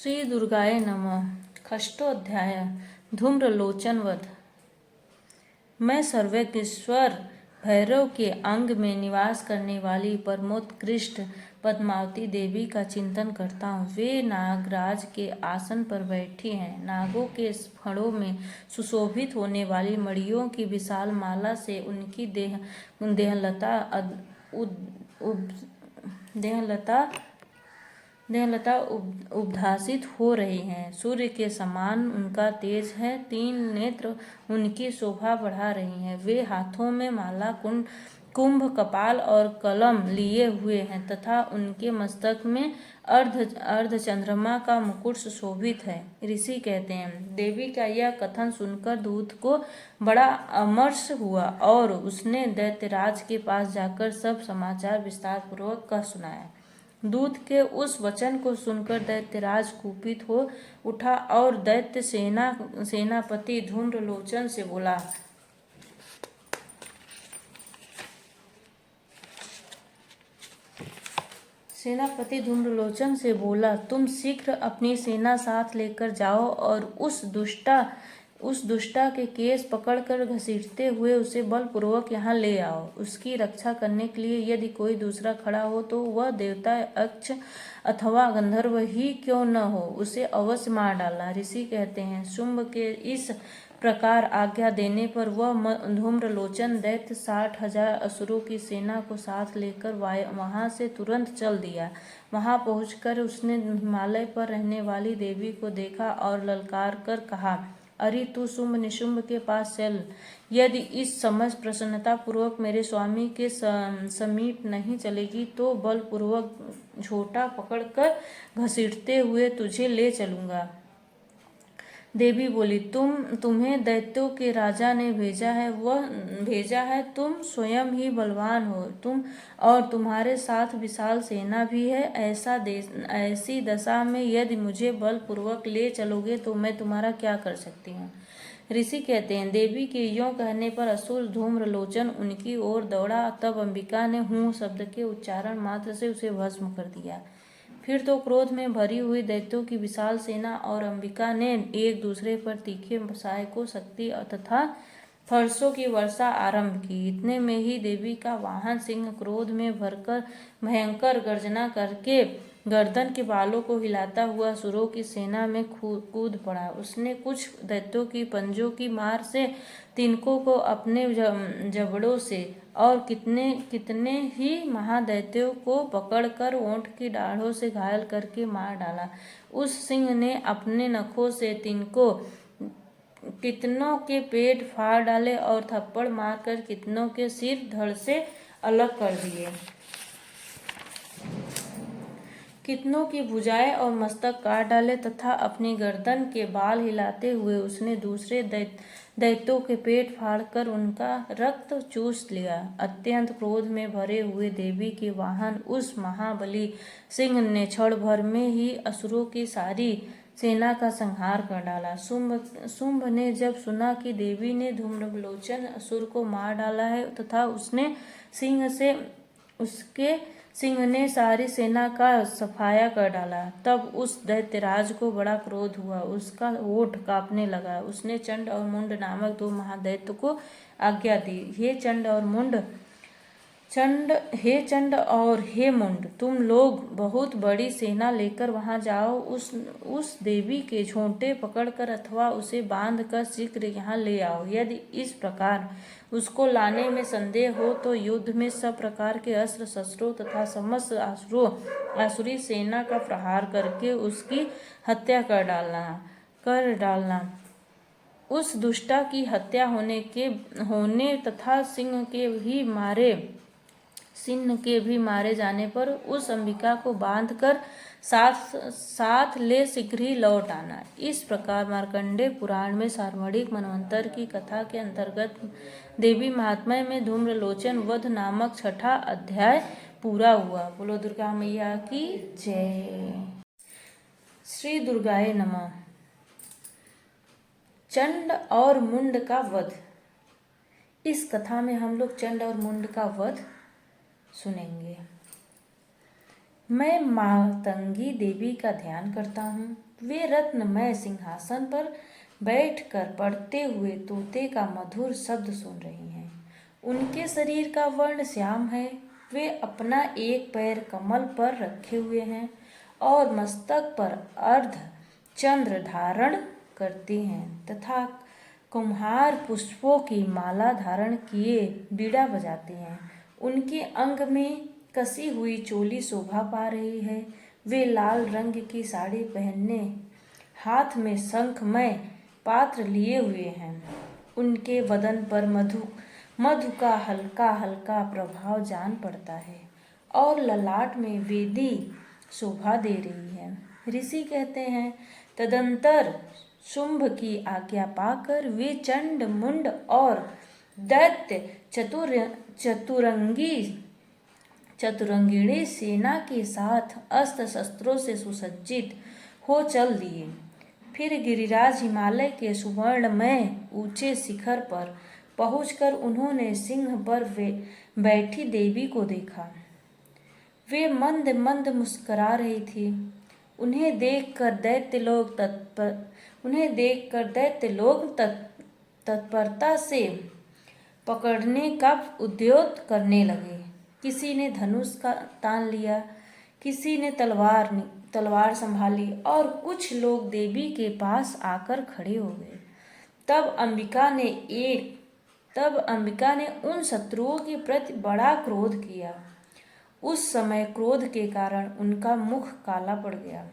श्री दुर्गाय नमः। षष्ठोऽध्याय। धूम्रलोचन वध। मैं सर्वज्ञेश्वर भैरव के अंग में निवास करने वाली परमोत्कृष्ट पद्मावती देवी का चिंतन करता हूँ। वे नागराज के आसन पर बैठी हैं। नागों के फणों में सुशोभित होने वाली मणियों की विशाल माला से उनकी देहलता उद्भासित हो रही है। सूर्य के समान उनका तेज है। 3 नेत्र उनकी शोभा बढ़ा रही हैं। वे हाथों में माला, कुंभ, कपाल और कलम लिए हुए हैं तथा उनके मस्तक में अर्ध चंद्रमा का मुकुट सुशोभित है। ऋषि कहते हैं, देवी का यह कथन सुनकर दूत को बड़ा अमर्ष हुआ और उसने दैत्यराज के पास जाकर सब समाचार विस्तार पूर्वक कह सुनाया। दूत के उस वचन को सुनकर दैत्यराज कुपित हो उठा और दैत्य सेनापति धूम्रलोचन से बोला, तुम शीघ्र अपनी सेना साथ लेकर जाओ और उस दुष्टा के केस पकड़कर घसीटते हुए उसे बलपूर्वक यहाँ ले आओ। उसकी रक्षा करने के लिए यदि कोई दूसरा खड़ा हो तो वह देवता, यक्ष अथवा गंधर्व ही क्यों न हो, उसे अवश्य मार डालना। ऋषि कहते हैं, शुंभ के इस प्रकार आज्ञा देने पर वह धूम्रलोचन दैत्य 60,000 असुरों की सेना को साथ लेकर वहां से तुरंत चल दिया। वहां पहुंचकर उसने हिमालय पर रहने वाली देवी को देखा और ललकार कर कहा, अरे तू शुंभ निशुंभ के पास चल। यदि इस समय प्रसन्नता पूर्वक मेरे स्वामी के समीप नहीं चलेगी तो बलपूर्वक झोटा पकड़कर घसीटते हुए तुझे ले चलूंगा। देवी बोली, तुम्हें दैत्यों के राजा ने भेजा है। तुम स्वयं ही बलवान हो, और तुम्हारे साथ विशाल सेना भी है। ऐसी दशा में यदि मुझे बलपूर्वक ले चलोगे तो मैं तुम्हारा क्या कर सकती हूँ। ऋषि कहते हैं, देवी के यों कहने पर असुर धूम्रलोचन उनकी ओर दौड़ा। तब अंबिका ने हूँ शब्द के उच्चारण मात्र से उसे भस्म कर दिया। फिर तो क्रोध में भरी हुई दैत्यों की विशाल सेना और अंबिका ने एक दूसरे पर तीखे सहायकों, शक्ति तथा फरसों की वर्षा आरंभ की। इतने में ही देवी का वाहन सिंह क्रोध में भरकर भयंकर गर्जना करके गर्दन के बालों को हिलाता हुआ असुरों की सेना में कूद पड़ा। उसने कुछ दैत्यों की पंजों की मार से तिनकों को अपने जबड़ों से और कितने ही महादैत्यों को पकड़कर ओंठ की दाढ़ों से घायल करके मार डाला। उस सिंह ने अपने नखों से कितनों के पेट फाड़ डाले और थप्पड़ मारकर कितनों के सिर धड़ से अलग कर दिए। कितनों की भुजाएं और मस्तक काट डाले तथा अपनी गर्दन के बाल हिलाते हुए उसने दूसरे दैत्यों के पेट फाड़कर उनका रक्त चूस लिया। अत्यंत क्रोध में भरे हुए देवी के वाहन उस महाबली सिंह ने क्षण भर में ही असुरों की सारी सेना का संहार कर डाला। शुंभ ने जब सुना कि देवी ने धूम्रलोचन असुर को मार डाला है तथा उसके सिंह ने सारी सेना का सफाया कर डाला, तब उस दैत्यराज को बड़ा क्रोध हुआ। उसका ओठ कांपने लगा। उसने चंड और मुंड नामक 2 महादैत्य को आज्ञा दी, हे चंड और हे मुंड, तुम लोग बहुत बड़ी सेना लेकर वहां जाओ। उस देवी के झोंटे पकड़कर अथवा उसे बांधकर शीघ्र यहाँ ले आओ। यदि इस प्रकार उसको लाने में संदेह हो तो युद्ध में सब प्रकार के अस्त्र शस्त्रों तथा समस्त आसुरी सेना का प्रहार करके उसकी हत्या कर डालना। उस दुष्टा की हत्या होने तथा सिंह के भी मारे जाने पर उस अंबिका को बांधकर साथ ले शीघ्र ही लौट आना। इस प्रकार मार्कंडेय पुराण में सार्वणिक मनवंतर की कथा के अंतर्गत देवी महात्म्य में धूम्रलोचन वध नामक 6ठा अध्याय पूरा हुआ। बोलो दुर्गा मैया की जय। श्री दुर्गाय नमः। चंड और मुंड का वध। इस कथा में हम लोग चंड और मुंड का वध सुनेंगे। मैं मातंगी देवी का ध्यान करता हूँ। वे रत्नमय सिंहासन पर बैठकर पढ़ते हुए तोते का मधुर शब्द सुन रही हैं। उनके शरीर का वर्ण श्याम है। वे अपना एक पैर कमल पर रखे हुए हैं और मस्तक पर अर्ध चंद्र धारण करती हैं तथा कुम्हार पुष्पों की माला धारण किए बीड़ा बजाती हैं। उनके अंग में कसी हुई चोली शोभा पा रही है। वे लाल रंग की साड़ी पहनने हाथ में शंखमय पात्र लिए हुए हैं। उनके बदन पर मधु का हल्का हल्का प्रभाव जान पड़ता है और ललाट में वेदी शोभा दे रही है। ऋषि कहते हैं, तदंतर शुंभ की आज्ञा पाकर वे चंड मुंड और दैत्य चतुरंगिणी सेना के साथ अस्त्र शस्त्रों से सुसज्जित हो चल दिए। फिर गिरिराज हिमालय के सुवर्णमय ऊंचे शिखर पर पहुंचकर उन्होंने सिंह पर बैठी देवी को देखा। वे मंद मंद मुस्कुरा रही थी। उन्हें देखकर दैत्य लोग तत्परता से पकड़ने का उद्योग करने लगे। किसी ने धनुष का तान लिया, किसी ने तलवार संभाली और कुछ लोग देवी के पास आकर खड़े हो गए। तब अंबिका ने उन शत्रुओं के प्रति बड़ा क्रोध किया। उस समय क्रोध के कारण उनका मुख काला पड़ गया,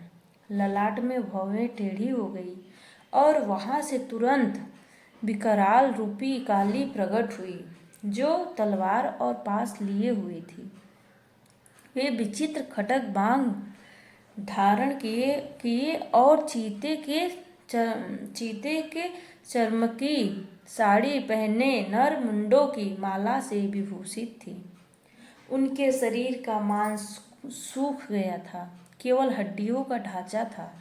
ललाट में भौहें टेढ़ी हो गई और वहां से तुरंत विकराल रूपी काली प्रकट हुई जो तलवार और पास लिए हुई थी। वे विचित्र खटक बांग धारण किए और चीते के चर्म की साड़ी पहने नर मुंडों की माला से विभूषित थी। उनके शरीर का मांस सूख गया था, केवल हड्डियों का ढांचा था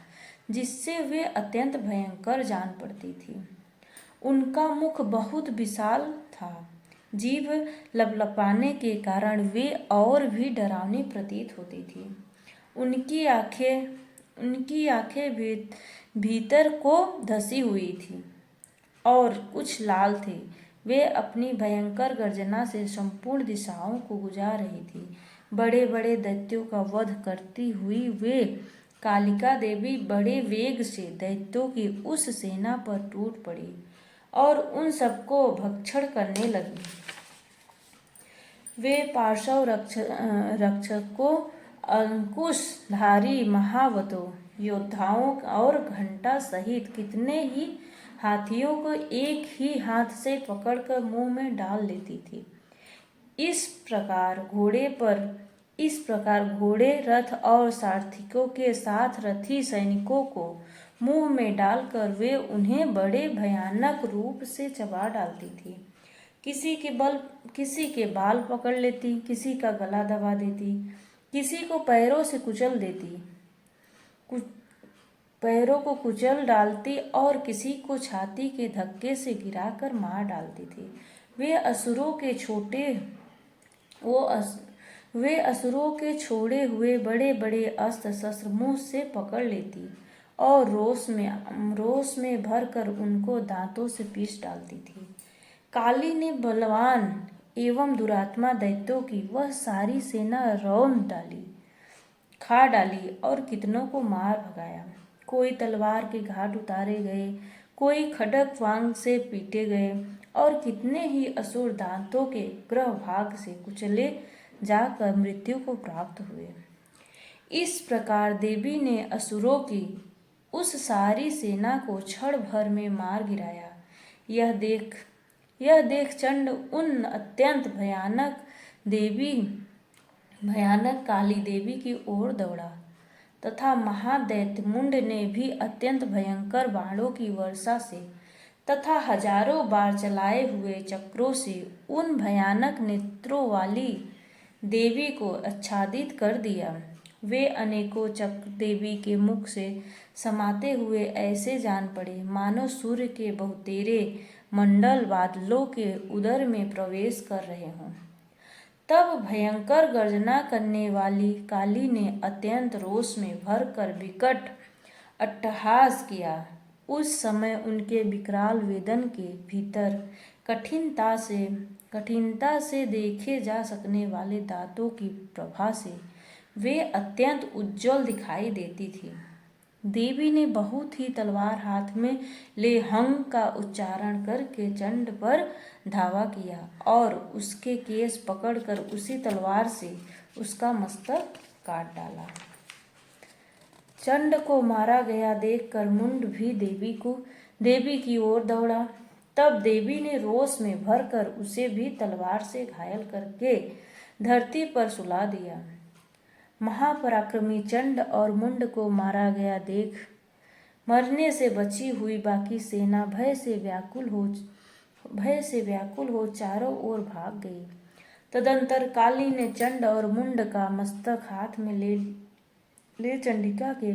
जिससे वे अत्यंत भयंकर जान पड़ती थी। उनका मुख बहुत विशाल था। जीभ लपलपाने के कारण वे और भी डरावनी प्रतीत होती थी। उनकी आंखें भीतर को धसी हुई थी और कुछ लाल थी। वे अपनी भयंकर गर्जना से संपूर्ण दिशाओं को गुजार रही थी। बड़े बड़े दैत्यों का वध करती हुई वे कालिका देवी बड़े वेग से दैत्यों की उस सेना पर टूट पड़ी और उन सबको भक्षण करने लगी। वे पार्श्व रक्षकों, अंकुशधारी महावतों, योद्धाओं और घंटा सहित कितने ही हाथियों को एक ही हाथ से पकड़कर मुंह में डाल लेती थी। इस प्रकार घोड़े, रथ और सारथियों के साथ रथी सैनिकों को मुंह में डालकर वे उन्हें बड़े भयानक रूप से चबा डालती थी। किसी के बाल पकड़ लेती, किसी का गला दबा देती, किसी को पैरों से कुचल देती, पैरों को कुचल डालती और किसी को छाती के धक्के से गिराकर मार डालती थी। वे असुरों के छोड़े हुए बड़े बड़े अस्त्र शस्त्र मुंह से पकड़ लेती और रोष में भरकर उनको दांतों से पीस डालती थी। काली ने बलवान एवं दुरात्मा दैत्यों की वह सारी सेना खा डाली और कितनों को मार भगाया। कोई तलवार के घाट उतारे गए, कोई खड्ग वांग से पीटे गए और कितने ही असुर दांतों के ग्रह भाग से कुचले जाकर मृत्यु को प्राप्त हुए। इस प्रकार देवी ने असुरों की उस सारी सेना को क्षण भर में मार गिराया। यह देख चंड उन अत्यंत भयानक काली देवी की ओर दौड़ा तथा महादैत्य मुंड ने भी अत्यंत भयंकर बाणों की वर्षा से तथा हजारों बार चलाए हुए चक्रों से उन भयानक नेत्रों वाली देवी को आच्छादित कर दिया। वे अनेकों चक्र देवी के मुख से समाते हुए ऐसे जान पड़े मानो सूर्य के बहुतेरे मंडल बादलों के उदर में प्रवेश कर रहे हों। तब भयंकर गर्जना करने वाली काली ने अत्यंत रोष में भरकर विकट अट्टहास किया। उस समय उनके विकराल वेदन के भीतर कठिनता से देखे जा सकने वाले दांतों की प्रभा से वे अत्यंत उज्ज्वल दिखाई देती थी। देवी ने बहुत ही तलवार हाथ में ले हंग का उच्चारण करके चंड पर धावा किया और उसके केस पकड़कर उसी तलवार से उसका मस्तक काट डाला। चंड को मारा गया देखकर मुंड भी देवी की ओर दौड़ा। तब देवी ने रोष में भरकर उसे भी तलवार से घायल करके धरती पर सुला दिया। महापराक्रमी चंड और मुंड को मारा गया देख मरने से बची हुई बाकी सेना भय से व्याकुल हो चारों ओर भाग गई। तदंतर काली ने चंड और मुंड का मस्तक हाथ में ले चंडिका के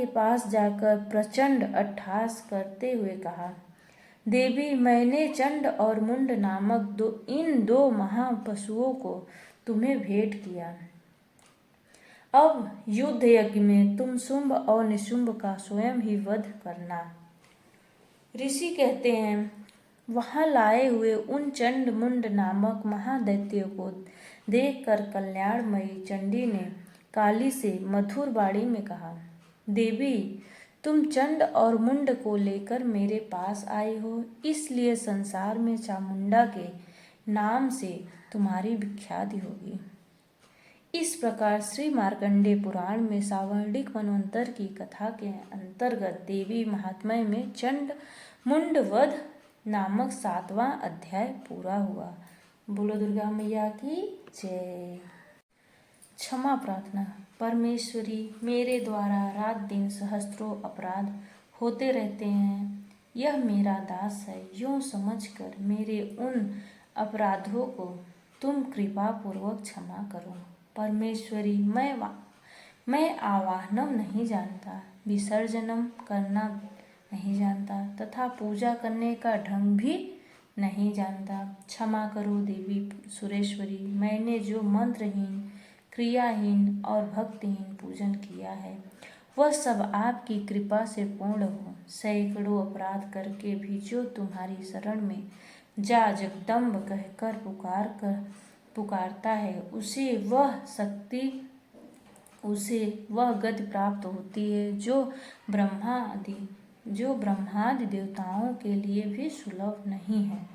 पास जाकर प्रचंड अट्टहास करते हुए कहा, देवी, मैंने चंड और मुंड नामक इन दो महापशुओं को तुम्हें भेंट किया। अब युद्ध यज्ञ में तुम शुंभ और निशुंभ का स्वयं ही वध करना। ऋषि कहते हैं, वहां लाए हुए उन चंड मुंड नामक महादैत्यों को देखकर कल्याणमयी चंडी ने काली से मधुर वाणी में कहा, देवी, तुम चंड और मुंड को लेकर मेरे पास आई हो, इसलिए संसार में चामुंडा के नाम से तुम्हारी विख्याति होगी। इस प्रकार श्री मार्कंडेय पुराण में सावर्णिक मनवंतर की कथा के अंतर्गत देवी महात्म्य में चंड मुंड वध नामक 7वां अध्याय पूरा हुआ। बोलो दुर्गा मैया की जय। क्षमा प्रार्थना। परमेश्वरी, मेरे द्वारा रात दिन सहस्त्रों अपराध होते रहते हैं। यह मेरा दास है, यूं समझकर मेरे उन अपराधों को तुम कृपा पूर्वक क्षमा करो। परमेश्वरी, मैं आवाहनम नहीं जानता, विसर्जनम करना नहीं जानता तथा पूजा करने का ढंग भी नहीं जानता। क्षमा करो देवी सुरेश्वरी, मैंने जो मंत्रहीन, क्रियाहीन और भक्तिहीन पूजन किया है वह सब आपकी कृपा से पूर्ण हो। सैकड़ों अपराध करके भी जो तुम्हारी शरण में जा जगदम्ब कहकर पुकारता है उसे वह गति प्राप्त होती है जो ब्रह्मादि देवताओं के लिए भी सुलभ नहीं है।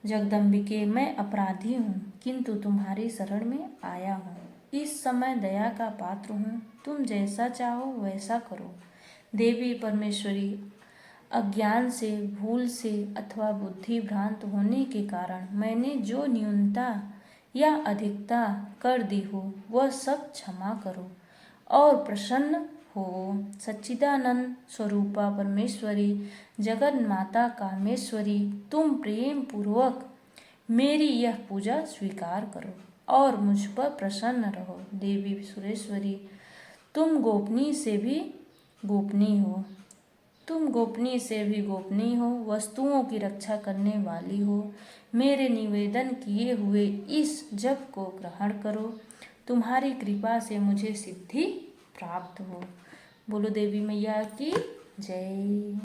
जगदम्बिके, मैं अपराधी हूँ किंतु तुम्हारी शरण में आया हूँ। इस समय दया का पात्र हूँ, तुम जैसा चाहो वैसा करो। देवी परमेश्वरी, अज्ञान से, भूल से अथवा बुद्धि भ्रांत होने के कारण मैंने जो न्यूनता या अधिकता कर दी हो वह सब क्षमा करो और प्रसन्न हो। सच्चिदानंद स्वरूपा परमेश्वरी, जगत माता कामेश्वरी, तुम प्रेम पूर्वक मेरी यह पूजा स्वीकार करो और मुझ पर प्रसन्न रहो। देवी सुरेश्वरी, तुम गोपनीय से भी गोपनीय हो, वस्तुओं की रक्षा करने वाली हो। मेरे निवेदन किए हुए इस जप को ग्रहण करो, तुम्हारी कृपा से मुझे सिद्धि प्राप्त हो। बोलो देवी मैया की जय।